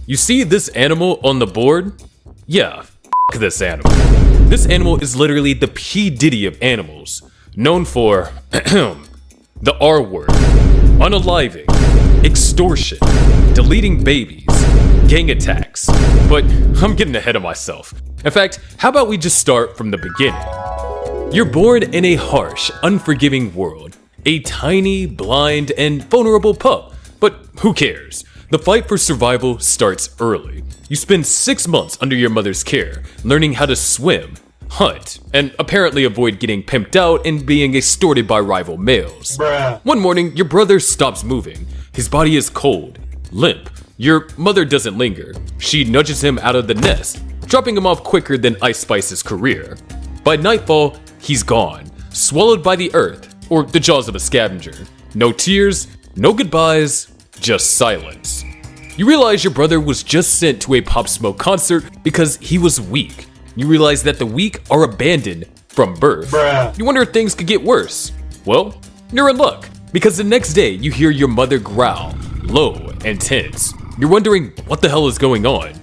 You see this animal on the board? Yeah, this animal. This animal is literally the P. Diddy of animals, known for the R word, unaliving, extortion, deleting babies, gang attacks. But I'm getting ahead of myself. In fact, how about we just start from the beginning? You're born in a harsh, unforgiving world, a tiny, blind, and vulnerable pup. But who cares? The fight for survival starts early. You spend 6 months under your mother's care, learning how to swim, hunt, and apparently avoid getting pimped out and being extorted by rival males. Bruh. One morning, your brother stops moving. His body is cold, limp. Your mother doesn't linger. She nudges him out of the nest, dropping him off quicker than Ice Spice's career. By nightfall, he's gone, swallowed by the earth, or the jaws of a scavenger. No tears, no goodbyes, just silence. You realize your brother was just sent to a Pop Smoke concert because he was weak. You realize that the weak are abandoned from birth. Bruh. You wonder if things could get worse. Well, you're in luck, because the next day you hear your mother growl, low and tense. You're wondering what the hell is going on.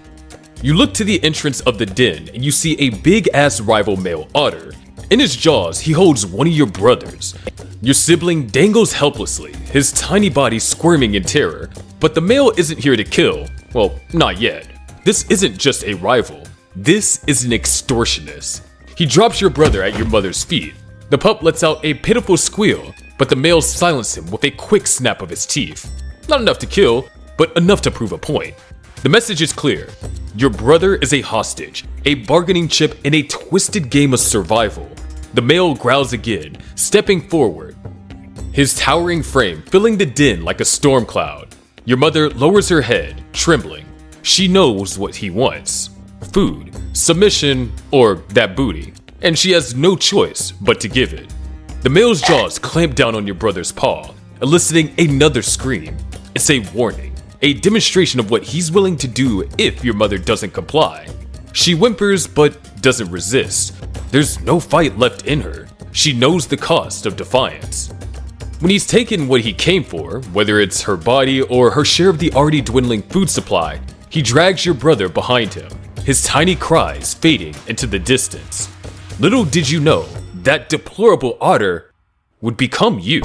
You look to the entrance of the den and you see a big-ass rival male otter. In his jaws, he holds one of your brothers. Your sibling dangles helplessly, his tiny body squirming in terror. But the male isn't here to kill. Well, not yet. This isn't just a rival. This is an extortionist. He drops your brother at your mother's feet. The pup lets out a pitiful squeal, but the male silences him with a quick snap of his teeth. Not enough to kill, but enough to prove a point. The message is clear. Your brother is a hostage, a bargaining chip in a twisted game of survival. The male growls again, stepping forward, his towering frame filling the den like a storm cloud. Your mother lowers her head, trembling. She knows what he wants. Food, submission, or that booty. And she has no choice but to give it. The male's jaws clamp down on your brother's paw, eliciting another scream. It's a warning, a demonstration of what he's willing to do if your mother doesn't comply. She whimpers but doesn't resist. There's no fight left in her. She knows the cost of defiance. When he's taken what he came for, whether it's her body or her share of the already dwindling food supply, he drags your brother behind him, his tiny cries fading into the distance. Little did you know, that deplorable otter would become you.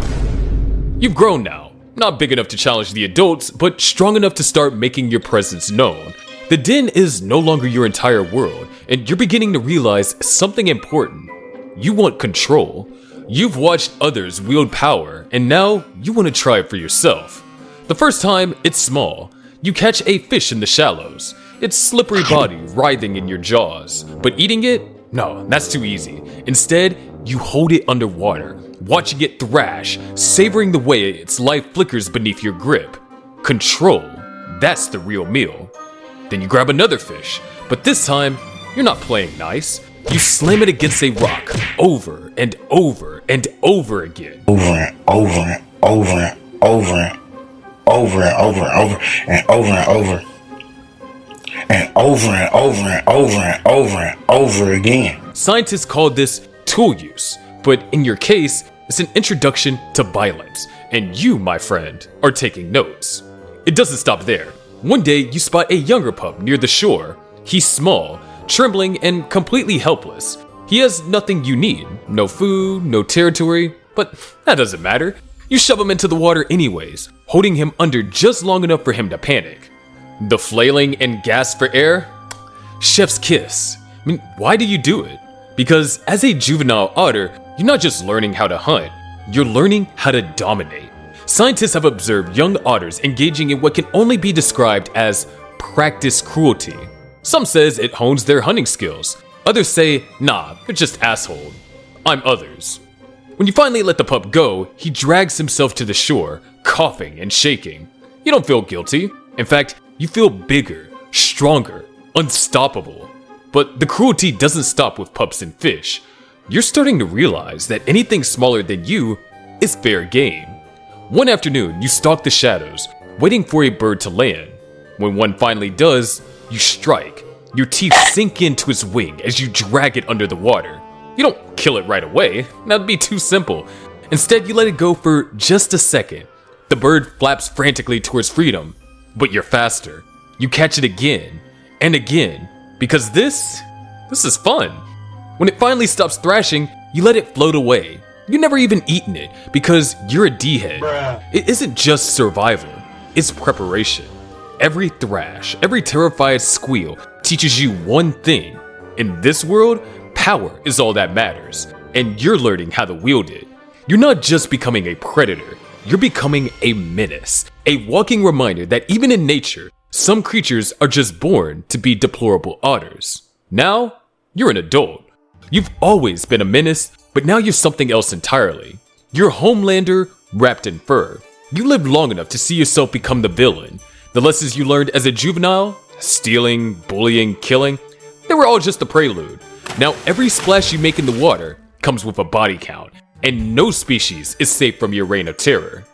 You've grown now, not big enough to challenge the adults, but strong enough to start making your presence known. The den is no longer your entire world, and you're beginning to realize something important. You want control. You've watched others wield power, and now you want to try it for yourself. The first time, it's small. You catch a fish in the shallows, its slippery body writhing in your jaws. But eating it? No, that's too easy. Instead, you hold it underwater, watching it thrash, savoring the way its life flickers beneath your grip. Control, that's the real meal. Then you grab another fish, but this time, you're not playing nice. You slam it against a rock, over and over and over again. Over and over and over and over and over and over and over and over and over and over and over and over and over and over again. Scientists call this tool use, but in your case, it's an introduction to violence, and you, my friend, are taking notes. It doesn't stop there. One day, you spot a younger pup near the shore. He's small, trembling, and completely helpless. He has nothing you need. No food, no territory, but that doesn't matter. You shove him into the water anyways, holding him under just long enough for him to panic. The flailing and gasp for air? Chef's kiss. I mean, why do you do it? Because as a juvenile otter, you're not just learning how to hunt, you're learning how to dominate. Scientists have observed young otters engaging in what can only be described as practice cruelty. Some says it hones their hunting skills. Others say, nah, they're just asshole. I'm others. When you finally let the pup go, he drags himself to the shore, coughing and shaking. You don't feel guilty. In fact, you feel bigger, stronger, unstoppable. But the cruelty doesn't stop with pups and fish. You're starting to realize that anything smaller than you is fair game. One afternoon, you stalk the shadows, waiting for a bird to land. When one finally does, you strike. Your teeth sink into its wing as you drag it under the water. You don't kill it right away, that'd be too simple. Instead, you let it go for just a second. The bird flaps frantically towards freedom, but you're faster. You catch it again and again, because this is fun. When it finally stops thrashing, you let it float away. You've never even eaten it because you're a D-head. It isn't just survival, it's preparation. Every thrash, every terrified squeal teaches you one thing. In this world, power is all that matters, and you're learning how to wield it. You're not just becoming a predator, you're becoming a menace. A walking reminder that even in nature, some creatures are just born to be deplorable otters. Now, you're an adult. You've always been a menace, but now you're something else entirely. You're a homelander wrapped in fur. You lived long enough to see yourself become the villain. The lessons you learned as a juvenile, stealing, bullying, killing, they were all just a prelude. Now every splash you make in the water comes with a body count, and no species is safe from your reign of terror.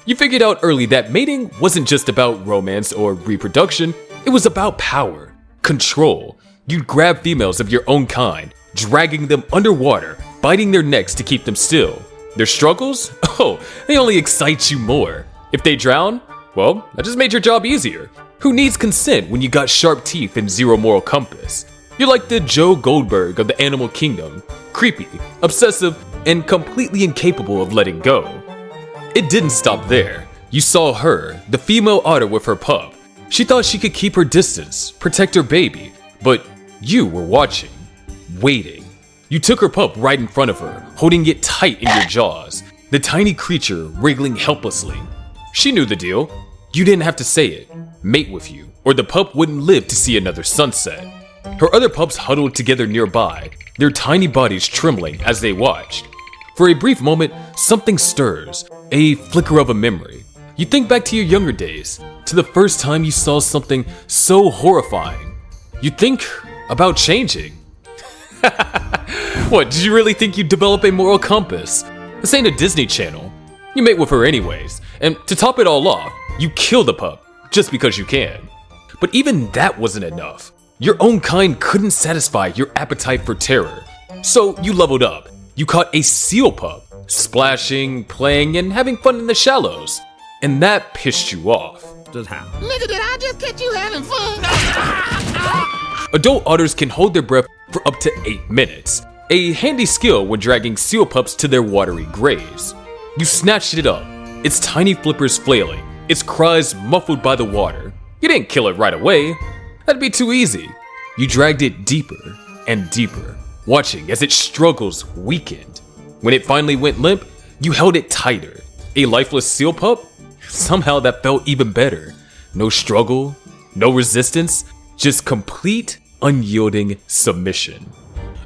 You figured out early that mating wasn't just about romance or reproduction, it was about power, control. You'd grab females of your own kind, dragging them underwater, biting their necks to keep them still. Their struggles? Oh, they only excite you more. If they drown, well, that just made your job easier. Who needs consent when you got sharp teeth and zero moral compass? You're like the Joe Goldberg of the animal kingdom, creepy, obsessive, and completely incapable of letting go. It didn't stop there. You saw her, the female otter with her pup. She thought she could keep her distance, protect her baby, but you were watching, waiting. You took her pup right in front of her, holding it tight in your jaws, the tiny creature wriggling helplessly. She knew the deal. You didn't have to say it. Mate with you, or the pup wouldn't live to see another sunset. Her other pups huddled together nearby, their tiny bodies trembling as they watched. For a brief moment, something stirs, a flicker of a memory. You think back to your younger days, to the first time you saw something so horrifying. You think about changing. What, did you really think you'd develop a moral compass? This ain't a Disney Channel. You mate with her anyways, and to top it all off, you kill the pup, just because you can. But even that wasn't enough. Your own kind couldn't satisfy your appetite for terror. So you leveled up. You caught a seal pup, splashing, playing, and having fun in the shallows. And that pissed you off. Just how? Nigga, did I just catch you having fun? Adult otters can hold their breath for up to 8 minutes. A handy skill when dragging seal pups to their watery graves. You snatched it up, its tiny flippers flailing, its cries muffled by the water. You didn't kill it right away. That'd be too easy. You dragged it deeper and deeper, watching as its struggles weakened. When it finally went limp, you held it tighter. A lifeless seal pup? Somehow that felt even better. No struggle, no resistance, just complete, unyielding submission.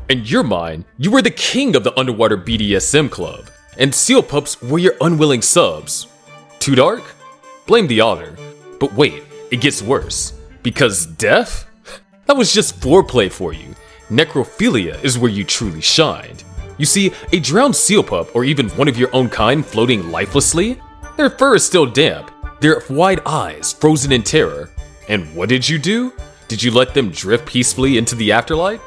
In your mind, you were the king of the underwater BDSM club, and seal pups were your unwilling subs. Too dark? Blame the otter. But wait, it gets worse. Because death? That was just foreplay for you. Necrophilia is where you truly shined. You see, a drowned seal pup or even one of your own kind floating lifelessly, their fur is still damp, their wide eyes frozen in terror. And what did you do? Did you let them drift peacefully into the afterlife?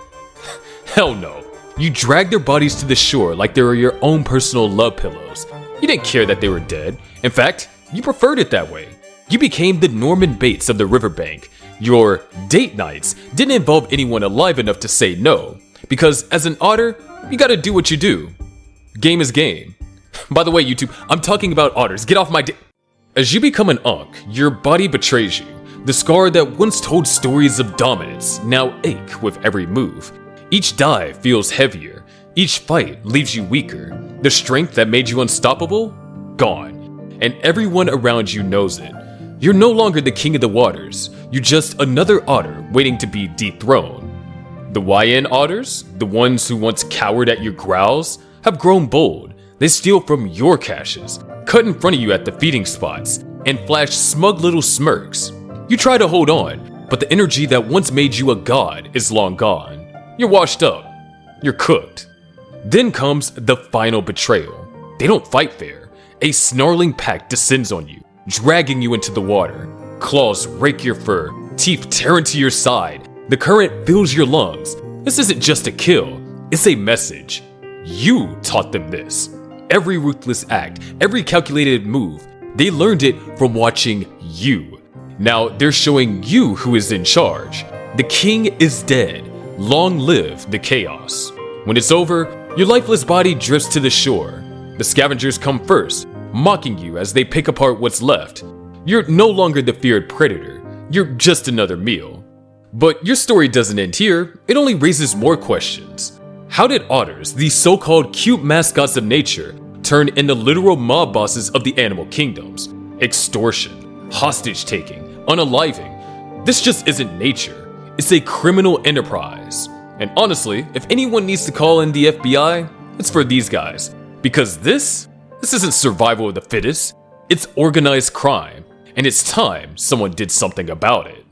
Hell no. You dragged their bodies to the shore like they were your own personal love pillows. You didn't care that they were dead. In fact, you preferred it that way. You became the Norman Bates of the riverbank. Your date nights didn't involve anyone alive enough to say no, because as an otter, you gotta do what you do. Game is game. By the way, YouTube, I'm talking about otters. Get off my As you become an Ankh, your body betrays you. The scar that once told stories of dominance now ache with every move. Each dive feels heavier. Each fight leaves you weaker. The strength that made you unstoppable? Gone. And everyone around you knows it. You're no longer the king of the waters. You're just another otter waiting to be dethroned. The YN otters, the ones who once cowered at your growls, have grown bold. They steal from your caches, cut in front of you at the feeding spots, and flash smug little smirks. You try to hold on, but the energy that once made you a god is long gone. You're washed up. You're cooked. Then comes the final betrayal. They don't fight fair. A snarling pack descends on you, dragging you into the water. Claws rake your fur, teeth tear into your side. The current fills your lungs. This isn't just a kill, it's a message. You taught them this. Every ruthless act, every calculated move, they learned it from watching you. Now they're showing you who is in charge. The king is dead. Long live the chaos. When it's over, your lifeless body drifts to the shore. The scavengers come first, mocking you as they pick apart what's left. You're no longer the feared predator. You're just another meal. But your story doesn't end here. It only raises more questions. How did otters, these so-called cute mascots of nature, turn into literal mob bosses of the animal kingdoms? Extortion, hostage-taking, unaliving. This just isn't nature. It's a criminal enterprise. And honestly, if anyone needs to call in the FBI, it's for these guys. Because this isn't survival of the fittest. It's organized crime. And it's time someone did something about it.